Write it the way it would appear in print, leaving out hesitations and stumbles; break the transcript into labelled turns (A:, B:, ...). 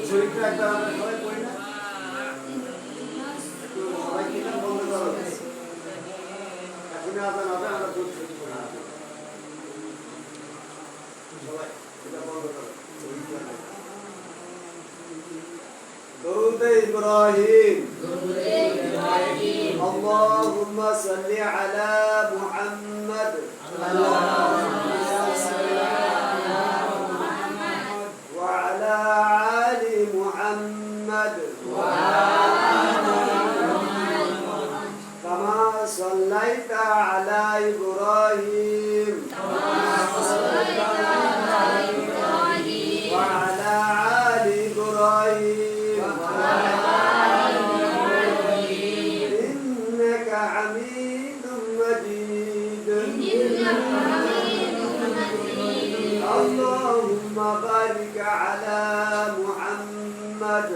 A: শরীরটা একবার আমরা সবাই পড়ি না, সবাই কিনা বন্ধ করো, এখন আজান হবে, আমরা দুধ শরীর পড়ি সবাই এটা বন্ধ করো। درود إبراهيم اللهم صل على محمد وعلى آل محمد كما صليت على إبراهيم وعلى آل إبراهيم إنك حميد مجيد اللهم بارك على محمد